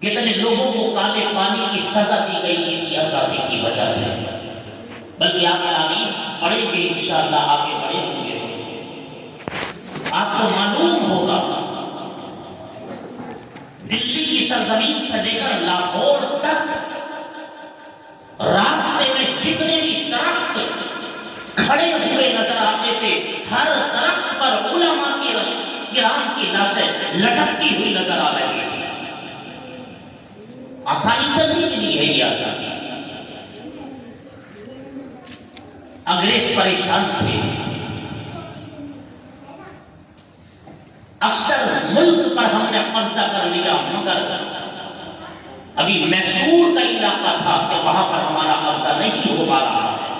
کتنے لوگوں کو کالے پانی کی سزا دی گئی اسی آزادی کی وجہ سے. بلکہ آپ تاریخ پڑھیں گے انشاءاللہ آگے بڑھے ہوں گے تو آپ کو معلوم ہوگا دلی کی سرزمین سے لے کر لاہور تک راستے میں جتنے بھی درخت کھڑے ہوئے نظر آتے تھے ہر درخت پر علماء کرام کی لاشیں لٹکتی ہوئی نظر آ رہی تھی. آسانی سے نہیں ملی ہے یہ آزادی. انگریز پریشان تھے. اکثر ملک پر ہم نے قبضہ کر لیا مگر ابھی میسور کا علاقہ تھا کہ وہاں پر ہمارا قبضہ نہیں ہو پا رہا ہے.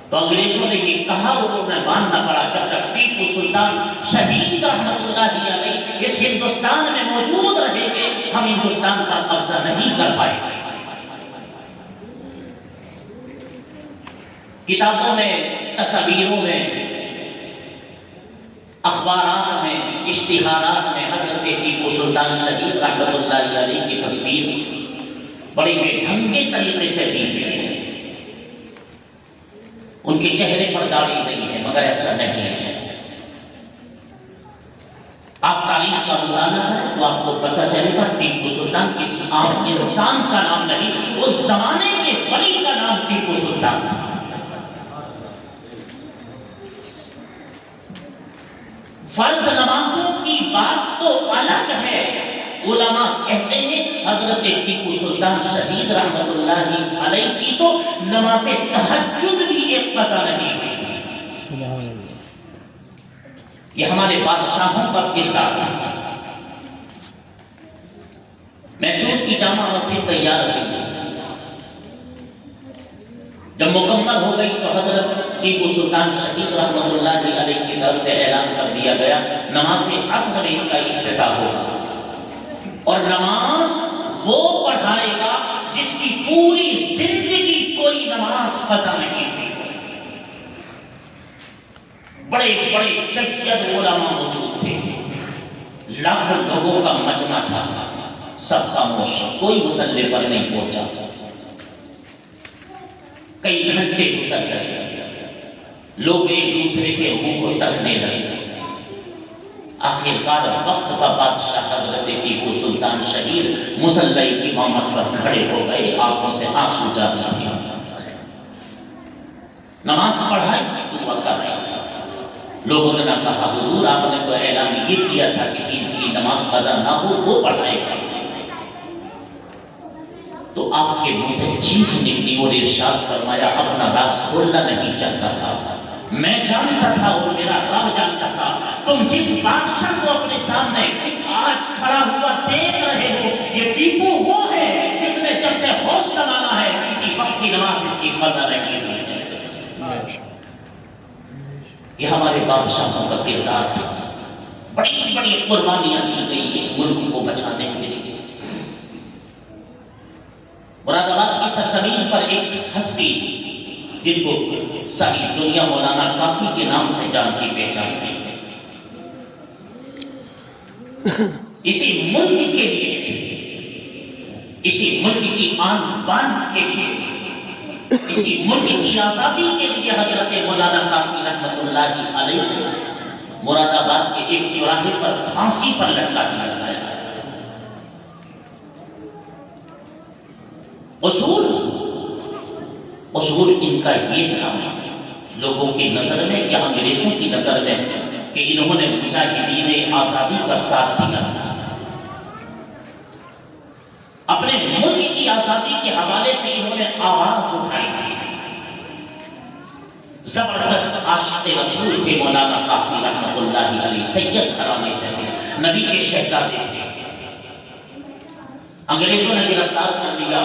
تو انگریزوں نے یہ کہا انہوں نے ماننا پڑا جب تک ٹیپو سلطان شہید رحمت اللہ علیہ اس ہندوستان میں موجود رہیں گے ہم ہندوستان کا قبضہ نہیں کر پائیں گے. کتابوں میں، تصاویروں میں، اخبارات میں، اشتہارات میں حضرت ٹیپو سلطان شہید رحمت اللہ علیہ کی تصویر بڑے بے ڈھنگے طریقے سے دی گئی ہے. ان کے چہرے پر داڑھی نہیں ہے مگر ایسا نہیں ہے. آپ تاریخ کا مطالعہ کریں تو آپ کو پتہ چلے گا ٹیپو سلطان کسی عام انسان کا نام نہیں، اس زمانے کے ولی کا نام ٹیپو سلطان تھا. فرض نمازوں کی بات تو الگ ہے. علماء کہتے ہیں حضرت ٹیپو سلطان شہید رحمت اللہ علیہ کی تو نماز تہجد بھی ایک قضا نہیں ہوئی تھی. یہ ہمارے بادشاہوں کا کردار تھا. میسور کی جامع مسجد تیار رہی. جب مکمل ہو گئی تو حضرت ٹیپو سلطان شہید رحمت اللہ علیہ کی طرف سے اعلان کر دیا گیا نماز عصر میں اس کا افتتاح ہوگا اور نماز وہ پڑھائے گا جس کی پوری زندگی کوئی نماز قضا نہیں ہوئی. بڑے بڑے جج علماء موجود تھے. لاکھوں لوگوں کا مجمع تھا. سب خاموش، کوئی مصلی پر نہیں پہنچا. کئی گھنٹے گزر گئے. لوگ ایک دوسرے کے منہ کو تکنے لگے. آخرکار وقت کا بادشاہ حضرت ٹیپو سلطان شہید مصلی کی امامت پر کھڑے ہو گئے. آنکھوں سے آنسو جاری تھے. نماز پڑھائی، دعا کر رہے. لوگوں نے کہا حضور آپ نے تو اعلان یہ کیا تھا کسی کی نماز قضا نہ ہو وہ پڑھائے گا. تو آپ کے منہ سے چیخ نکلی اور ارشاد فرمایا اپنا راز کھولنا نہیں چاہتا تھا. میں جانتا تھا اور میرا رب جانتا تھا. تم جس بادشاہ کو اپنے سامنے آج کھڑا ہوا دیکھ رہے ہو یہ ٹیپو وہ ہے جس نے جب سے ہوش سنبھالا ہے کسی وقت کی نماز اس کی قضا نہیں ہوئی ہے. یہ ہمارے بادشاہوں کا کردار تھا. بڑی بڑی قربانیاں دی گئی اس ملک کو بچانے کے لیے. مراد آباد کی سرزمین پر ایک ہستی جن کو ساری دنیا مولانا کافی کے نام سے جانتی پہچانتی ہے. اسی ملک کے لیے، اسی ملک کی آن بان کے لیے، اسی ملک کی آزادی کے لیے حضرت مولانا کافی رحمت اللہ علیہ نے مراد آباد کے ایک چوراہے پر پھانسی پر لٹکا دیا گیا. اصول ان کا یہ تھا لوگوں کی نظر میں یا انگریزوں کی نظر میں کہ انہوں نے مجاہدین آزادی کا ساتھ دیا تھا. اپنے ملک کی آزادی کے حوالے سے انہوں نے آواز اٹھائی تھی. زبردست عاشق رسول تھے مولانا کافی رحمت اللہ علیہ. سید گھرانے سے تھے، نبی کے شہزادے تھے. انگریزوں نے گرفتار کر لیا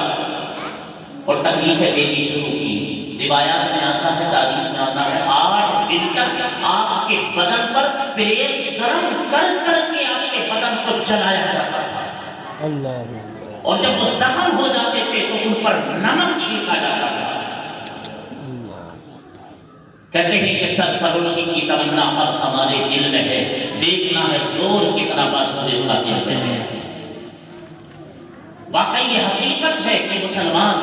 اور تکلیفیں دینی شروع کی. روایات میں آتا ہے، تاریخ میں آتا ہے 8 دن تک آپ کے بدن پر پریس گرم کر کر کے آپ کے بدن کو جلایا جاتا تھا. اور جب وہ زخم ہو جاتے تھے تو ان پر نمک چھینکا جاتا تھا. کہتے ہیں کہ سرفروشی کی تمنا اب ہمارے دل میں ہے. دیکھنا ہے زور کتنا بازو کا دل ہے. واقعی یہ حقیقت ہے کہ مسلمان،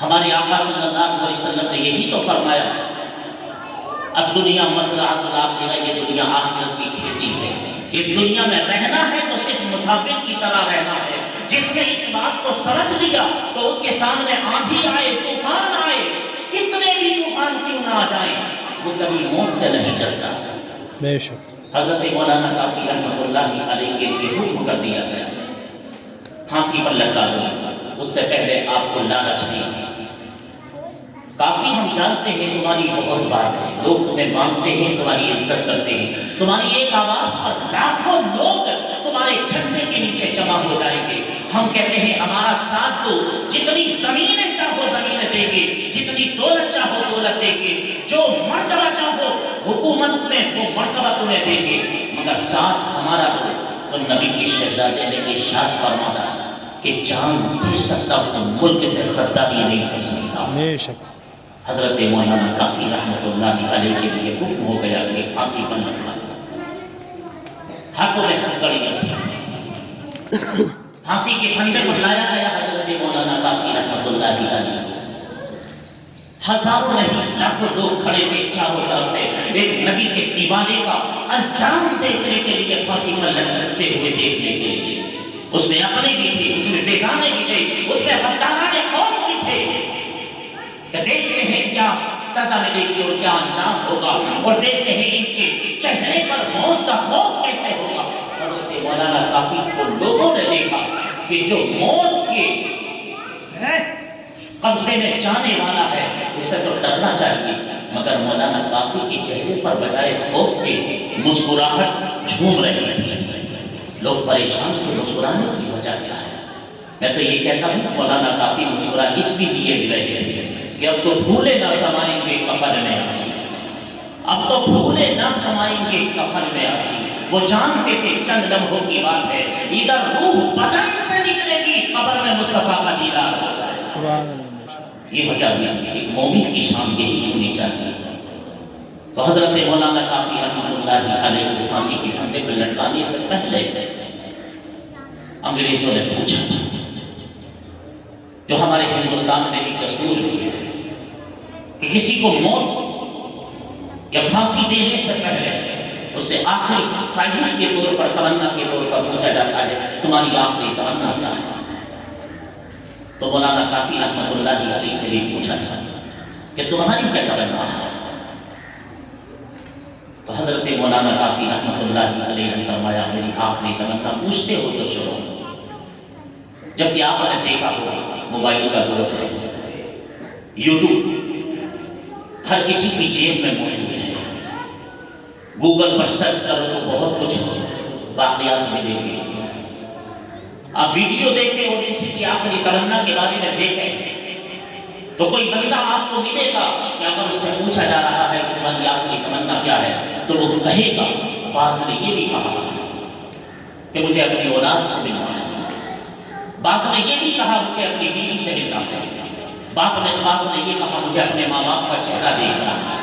ہمارے آقا صلی اللہ علیہ وسلم نے یہی تو فرمایا، الدنیا مزرعۃ الآخرہ، یہ دنیا آخرت کی کھیتی ہے۔ اس دنیا میں رہنا ہے تو صرف مسافر کی طرح رہنا ہے۔ جس نے اس بات کو سمجھ لیا تو اس کے سامنے آندھی آئے، طوفان آئے، کتنے بھی طوفان کیوں نہ آ جائیں، وہ کبھی موت سے نہیں ڈرتا۔ بے شک حضرت مولانا کافی رحمۃ اللہ علیہ کے لیے حکم کر دیا گیا، پھانسی پر لٹکا دو، اس سے پہلے آپ کو لالچ نہیں۔ کافی ہم جانتے ہیں تمہاری بہت بات ہے، لوگ تمہیں مانتے ہیں، تمہاری عزت کرتے ہیں، تمہاری ایک آواز پر لاکھوں لوگ تمہارے جھنڈے کے نیچے جمع ہو جائیں گے۔ ہم کہتے ہیں ہمارا ساتھ دو، جتنی زمینیں چاہو زمینیں دیں گے، جتنی دولت چاہو دولت دیں گے، جو مرتبہ چاہو حکومت میں وہ مرتبہ تمہیں دیں گے، مگر ساتھ ہمارا دو۔ تو نبی کے شہزادے نے ارشاد فرمایا کہ جان دے سکتا ہوں، ملک سے غداری نہیں کر سکتا۔ بے شک حضرت مولانا کافی رحمۃ اللہ علیہ کے لیے حکم ہو گیا کہ پھانسی پر لٹکا دو۔ ہاتھوں میں ہتھکڑیاں تھیں، پھانسی کے پھندے پر لایا گیا حضرت مولانا کافی رحمۃ اللہ علیہ۔ ہزاروں نہیں لاکھوں لوگ کھڑے تھے چاروں طرف سے، ایک نبی کے دیوانے کا انجام دیکھنے کے لیے، پھانسی پر لٹکتے ہوئے دیکھنے کے لیے۔ اس میں اپنے بھی تھے، اس میں بیگانے بھی تھے، اس میں غداران قوم بھی تھے۔ دیکھتے ہیں کیا سزا ملے گی اور کیا انجام ہوگا، اور دیکھتے ہیں ان کے چہرے پر موت کا خوف کیسے ہوگا۔ حضرت مولانا کافی کو لوگوں نے دیکھا کہ جو موت کے قبضے میں جانے والا ہے اسے تو ڈرنا چاہیے، مگر مولانا کافی کے چہرے پر بجائے خوف کے مسکراہٹ جھوم رہی تھی۔ لوگ پریشان تھے، مسکرانے کی وجہ کیا ہے؟ میں تو یہ کہتا ہوں مولانا کافی مسکرا اس بھی لیے بھی رہے ہیں کہ اب تو پھولے نہ سمائیں گے کفن میں آسی، اب تو پھولے نہ سمائیں گے کفن میں آسی۔ وہ جانتے تھے چند لمحوں کی بات ہے، ادھر روح بدن سے نکلے گی، قبر میں مصطفیٰ کا دیدار ہو جائے۔ سبحان اللہ۔ یہ وجہ بھی ایک مومن کی شان یہی ہونی چاہیے۔ تو حضرت مولانا کافی رحمۃ اللہ علیہ کو پھانسی کے پھندے پہ لٹکانے سے پہلے انگریزوں نے پوچھا، جو ہمارے ہندوستان میں ایک دستور بھی ہے کہ کسی کو موت یا پھانسی دینے سے پہلے اس سے آخری خواہش کے طور پر، تمنا کے طور پر پوچھا جاتا ہے تمہاری آخری تمنا کیا ہے؟ تو مولانا کافی رحمۃ اللہ علیہ سے بھی پوچھا تھا کہ تمہاری کیا تمنا ہے؟ تو حضرت مولانا کافی رحمۃ اللہ علیہ نے فرمایا میری آخری تمنا، پوچھتے ہو تو سنو۔ جبکہ آپ نے دیکھا ہوگا موبائل کا دور ہے، یوٹیوب ہر کسی کی جیب میں موجود ہے، گوگل پر سرچ کرو تو بہت کچھ واقعات ملیں گے۔ آپ ویڈیو دیکھیں اور کسی کی آخری تمنا کے بارے میں دیکھیں تو کوئی بندہ آپ کو ملے گا کہ اگر اس سے پوچھا جا رہا ہے کہ تمہاری آخری تمنا کیا ہے تو وہ کہے گا، بعض نے یہ بھی کہا کہ مجھے اپنی اولاد سے ملنا ہے، بعض نے یہ بھی کہا مجھے اپنی بیوی سے ملنا ہے، بعض نے یہ کہا مجھے اپنے ماں باپ کا چہرہ دیکھنا ہے،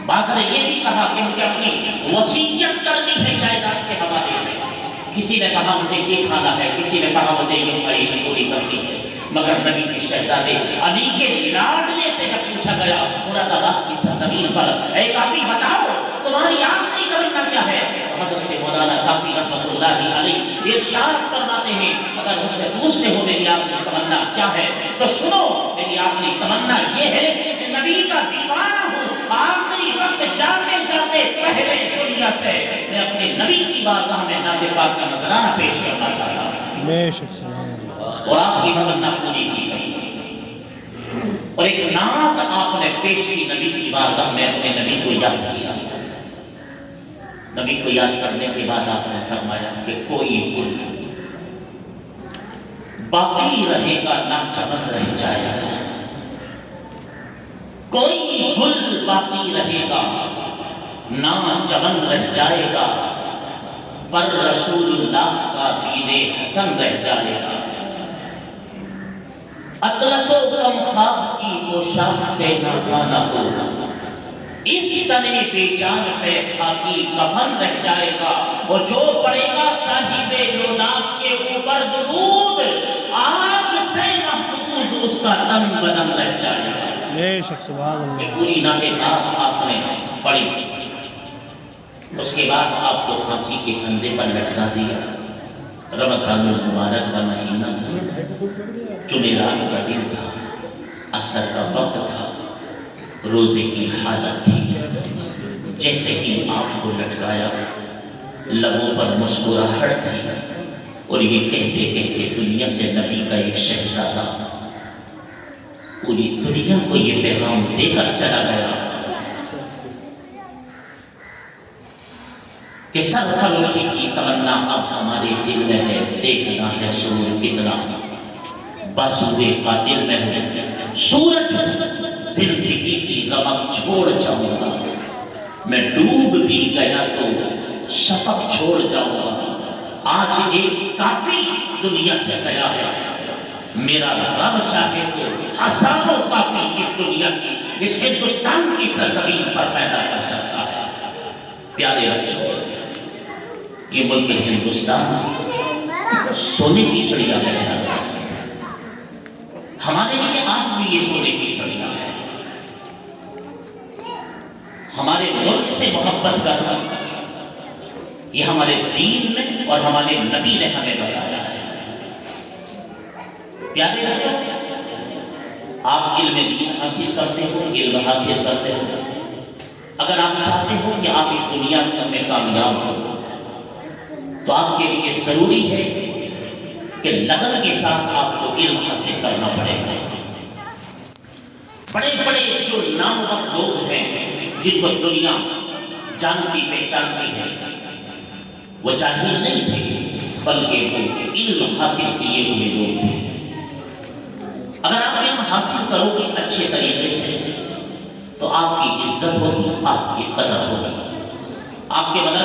بعض نے یہ بھی کہا کہ مجھے اپنی وصیت کرنی ہے جائیداد کے حوالے سے، کسی نے کہا مجھے یہ کھانا ہے، کسی نے کہا مجھے یہ خواہش پوری کرنی ہے۔ مگر نبی کے شہزادے علی کے لاڈلے سے جب پوچھا گیا مراد آباد کی سرزمین پر، اے کافی بتاؤ تمہاری آخری تمنا کیا ہے؟ حضرت مولانا کافی رحمۃ اللہ علیہ ارشاد فرماتے ہیں اگر مجھ سے پوچھتے ہو میری آخری تمنا کیا ہے تو سنو، میری آخری تمنا یہ ہے کہ نبی کا دیوانہ ہوں، آخری وقت جاتے جاتے پہلے دنیا سے میں اپنے نبی کی بارگاہ میں نعت پاک کا نذرانہ پیش کرنا چاہتا ہوں۔ بے شک سبحان اللہ۔ اور آپ کی تمنا پوری کی گئی، اور ایک نعت آپ نے پیش کی نبی کی بارگاہ میں، اپنے نبی کو یاد کیا۔ نبی کو یاد کرنے کے بعد آپ نے فرمایا کہ کوئی گل باقی رہے گا نہ چمن رہ جائے گا، کوئی گل باقی رہے گا نہ چمن رہ جائے گا، پر رسول اللہ کا دین حسن رہ جائے گا۔ اطلس و کم خواب کی پوشاک پہ نازانہ ہو، اس تنے بے جان پہ خاکی کفن رہ جائے گا، اور جو پڑے گا صاحب لولاک کے اوپر درود کا تن بدن لگ جائے گا۔ بے شک سبحان اللہ۔ پوری نعت پاک آپ نے پڑھی، اس کے بعد آپ کو پھانسی کے پھندے پر لٹکا دیا۔ رمضان المبارک کا مہینہ تھا، جمعرات کا دن تھا، عصر کا وقت تھا، روزے کی حالت تھی۔ جیسے ہی آپ کو لٹکایا، لبوں پر مسکراہٹ تھی، اور یہ کہتے کہتے دنیا سے نبی کا ایک شہزادہ پوری دنیا کو یہ پیغام دے کر چلا گیا کہ سرفروشی کی تمنا اب ہمارے دل میں ہے، دیکھنا ہے سورج کتنا بازوئے قاتل میں ہے۔ سورج زندگی کی رمق چھوڑ جاؤں گا، میں ڈوب بھی گیا تو شفق چھوڑ جاؤں گا۔ آج ایک کافی دنیا سے گیا ہے، میرا رب چاہے تو ہزاروں کافی اس دنیا کی، اس ہندوستان کی سرزمین پر پیدا کر سکتا ہے۔ پیارے بچوں، یہ ملک ہندوستان سونے کی چڑیا ہے، ہمارے لیے آج بھی یہ سونے کی چڑیا ہے۔ ہمارے ملک سے محبت کرنا یہ ہمارے دین میں اور ہمارے نبی نے ہمیں بتایا ہے۔ پیارے بچوں، آپ علم دین حاصل کرتے ہو، علم حاصل کرتے ہو، اگر آپ چاہتے ہو کہ آپ اس دنیا میں کامیاب ہو تو آپ کے لیے ضروری ہے کہ لگن کے ساتھ آپ کو علم حاصل کرنا پڑے گا۔ بڑے بڑے جو نامور لوگ ہیں جن کو دنیا جانتی پہچانتی ہے، وہ جاہل نہیں تھے بلکہ وہ علم حاصل کیے ہوئے لوگ تھے۔ اگر آپ علم حاصل کرو گے اچھے طریقے سے تو آپ کی عزت ہوگی، آپ کی قدر ہوگی۔ آپ کے مدرسے